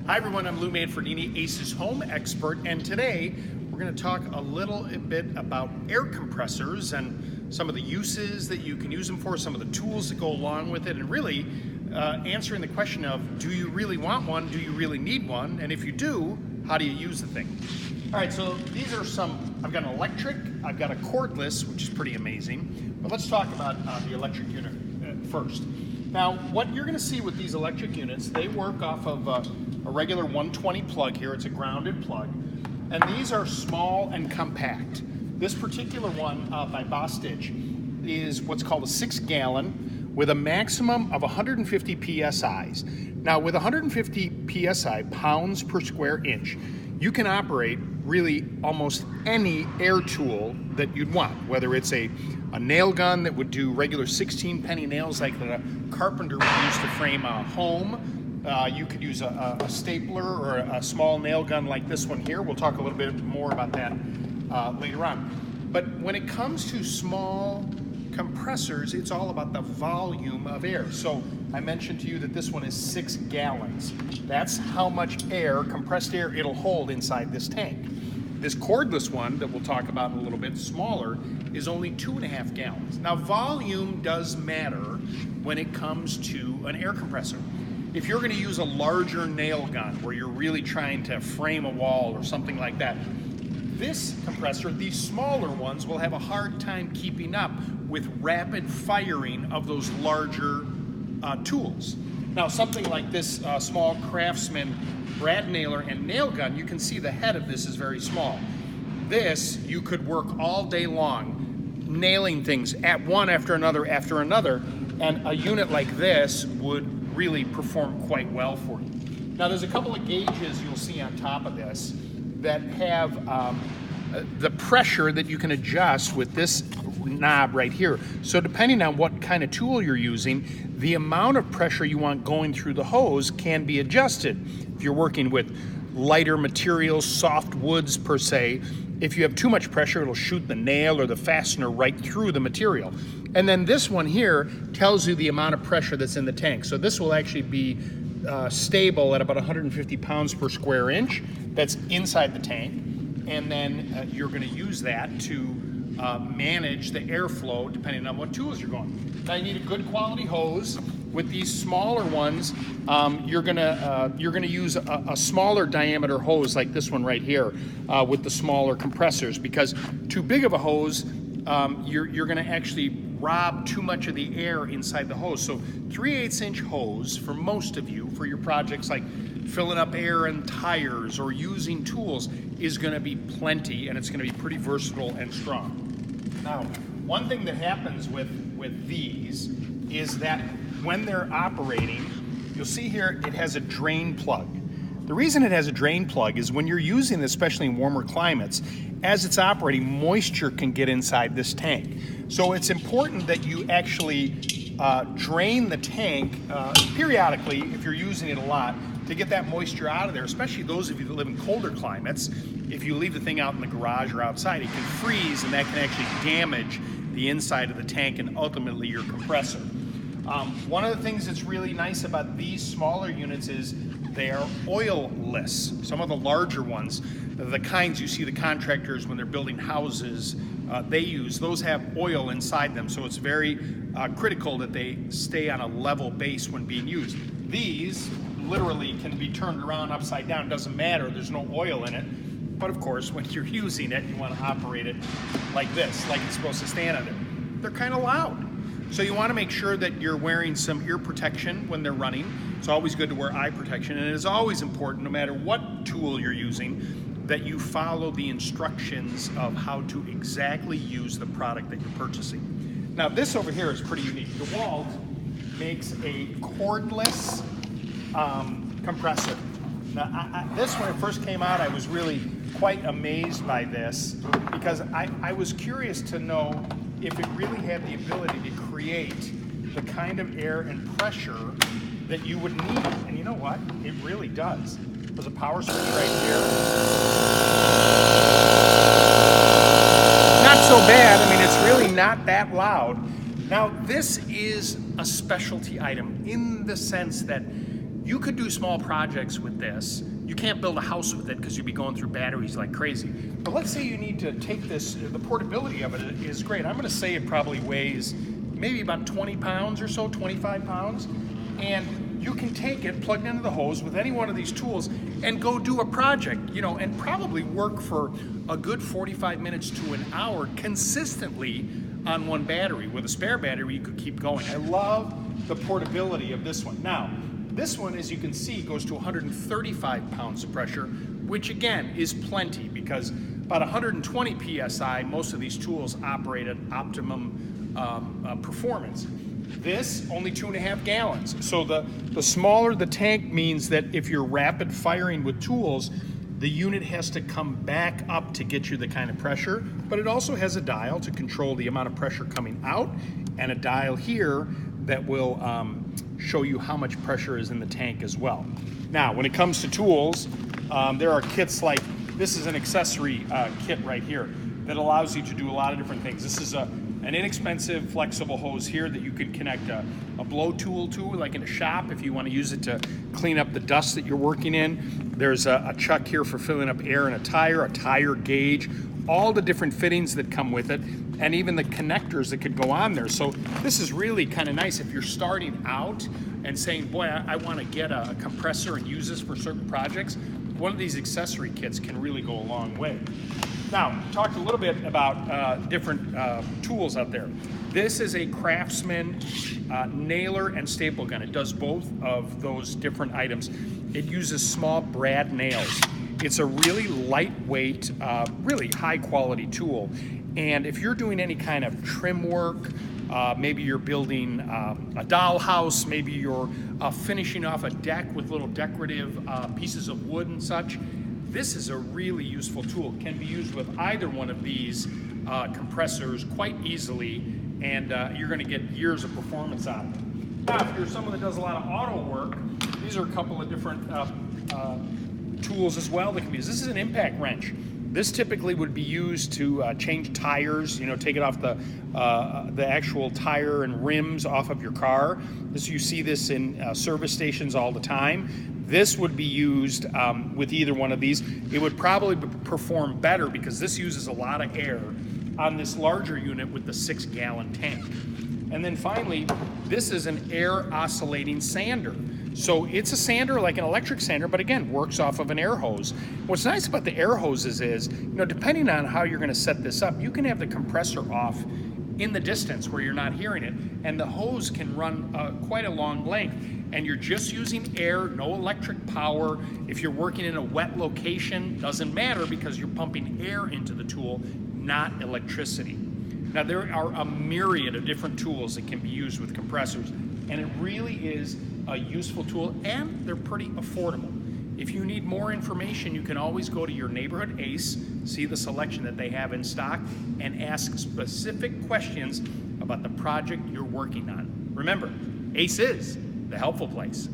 Hi everyone, I'm Lou Manfredini, ACE's home expert, and today we're going to talk a little bit about air compressors and some of the uses that you can use them for, some of the tools that go along with it, and really answering the question of, do you really want one? Do you really need one? And if you do, how do you use the thing? All right, so these are some, I've got an electric, I've got a cordless, which is pretty amazing, but let's talk about the electric unit first. Now, what you're going to see with these electric units, they work off of a regular 120 plug here. It's a grounded plug. And these are small and compact. This particular one by Bostitch is what's called a 6-gallon with a maximum of 150 PSIs. Now, with 150 PSI, pounds per square inch, you can operate really almost any air tool that you'd want, whether it's a nail gun that would do regular 16-penny nails like the carpenter would use to frame a home. You could use a stapler or a small nail gun like this one here. We'll talk a little bit more about that later on. But when it comes to small compressors, it's all about the volume of air. So I mentioned to you that this one is 6 gallons. That's how much air, compressed air, it'll hold inside this tank. This cordless one that we'll talk about in a little bit, smaller, is only 2.5 gallons. Now, volume does matter when it comes to an air compressor. If you're going to use a larger nail gun where you're really trying to frame a wall or something like that, this compressor, these smaller ones, will have a hard time keeping up with rapid firing of those larger tools. Now, something like this small Craftsman brad nailer and nail gun, you can see the head of this is very small. This, you could work all day long nailing things at one after another, and a unit like this would really perform quite well for you. Now, there's a couple of gauges you'll see on top of this that have the pressure that you can adjust with this knob right here. So depending on what kind of tool you're using, the amount of pressure you want going through the hose can be adjusted. If you're working with lighter materials, soft woods per se, if you have too much pressure, it'll shoot the nail or the fastener right through the material. And then this one here tells you the amount of pressure that's in the tank. So this will actually be stable at about 150 pounds per square inch. That's inside the tank. And then you're going to use that to manage the airflow depending on what tools you're going. Now, you need a good quality hose. With these smaller ones, you're gonna use a smaller diameter hose like this one right here with the smaller compressors, because too big of a hose, you're gonna actually rob too much of the air inside the hose. So 3/8 inch hose for most of you, for your projects like filling up air in tires or using tools, is gonna be plenty, and it's gonna be pretty versatile and strong. Now, one thing that happens with these is that when they're operating, you'll see here it has a drain plug. The reason it has a drain plug is when you're using this, especially in warmer climates, as it's operating, moisture can get inside this tank. So it's important that you actually drain the tank periodically, if you're using it a lot, to get that moisture out of there, especially those of you that live in colder climates. If you leave the thing out in the garage or outside, it can freeze, and that can actually damage the inside of the tank and ultimately your compressor. One of the things that's really nice about these smaller units is they are oil-less. Some of the larger ones, the kinds you see the contractors when they're building houses, they use, those have oil inside them, so it's very critical that they stay on a level base when being used. These literally can be turned around upside down. It doesn't matter, there's no oil in it. But of course, when you're using it, you want to operate it like this, like it's supposed to stand under. They're kind of loud. So you want to make sure that you're wearing some ear protection when they're running. It's always good to wear eye protection, and it is always important, no matter what tool you're using, that you follow the instructions of how to exactly use the product that you're purchasing. Now, this over here is pretty unique. The Wold makes a cordless compressor. Now, this, when it first came out, I was really quite amazed by this, because I was curious to know if it really had the ability to create the kind of air and pressure that you would need. And you know what? It really does. There's a power switch right here. Not so bad. I mean, it's really not that loud. Now, this is a specialty item in the sense that You could do small projects with this. You can't build a house with it because you'd be going through batteries like crazy. But let's say you need to take this, the portability of it is great. I'm gonna say it probably weighs maybe about 20 pounds or so, 25 pounds. And you can take it plugged into the hose with any one of these tools and go do a project, you know, and probably work for a good 45 minutes to an hour consistently on one battery. With a spare battery, you could keep going. I love the portability of this one. Now, this one, as you can see, goes to 135 pounds of pressure, which again is plenty because about 120 PSI, most of these tools operate at optimum performance. This, only 2.5 gallons. So the smaller the tank means that if you're rapid firing with tools, the unit has to come back up to get you the kind of pressure, but it also has a dial to control the amount of pressure coming out and a dial here that will show you how much pressure is in the tank as well. Now, when it comes to tools, there are kits like, this is an accessory kit right here that allows you to do a lot of different things. This is an inexpensive flexible hose here that you can connect a blow tool to, like in a shop if you want to use it to clean up the dust that you're working in. There's a chuck here for filling up air in a tire gauge, all the different fittings that come with it, and even the connectors that could go on there. So this is really kind of nice if you're starting out and saying, boy, I want to get a compressor and use this for certain projects. One of these accessory kits can really go a long way. Now, talked a little bit about different tools out there. This is a Craftsman nailer and staple gun. It does both of those different items. It uses small brad nails. It's a really lightweight, really high quality tool. And if you're doing any kind of trim work, maybe you're building a dollhouse, maybe you're finishing off a deck with little decorative pieces of wood and such, this is a really useful tool. It can be used with either one of these compressors quite easily, and you're going to get years of performance out of it. Now, if you're someone that does a lot of auto work, these are a couple of different tools as well that can be used. This is an impact wrench. This typically would be used to change tires, you know, take it off the actual tire and rims off of your car. You see this in service stations all the time. This would be used with either one of these. It would probably perform better because this uses a lot of air on this larger unit with the 6-gallon tank. And then finally, this is an air oscillating sander. So it's a sander like an electric sander, but again, works off of an air hose. What's nice about the air hoses is, you know, depending on how you're gonna set this up, you can have the compressor off in the distance where you're not hearing it, and the hose can run quite a long length. And you're just using air, no electric power. If you're working in a wet location, doesn't matter because you're pumping air into the tool, not electricity. Now, there are a myriad of different tools that can be used with compressors, and it really is a useful tool, and they're pretty affordable. If you need more information, you can always go to your neighborhood ACE, see the selection that they have in stock, and ask specific questions about the project you're working on. Remember, ACE is the helpful place.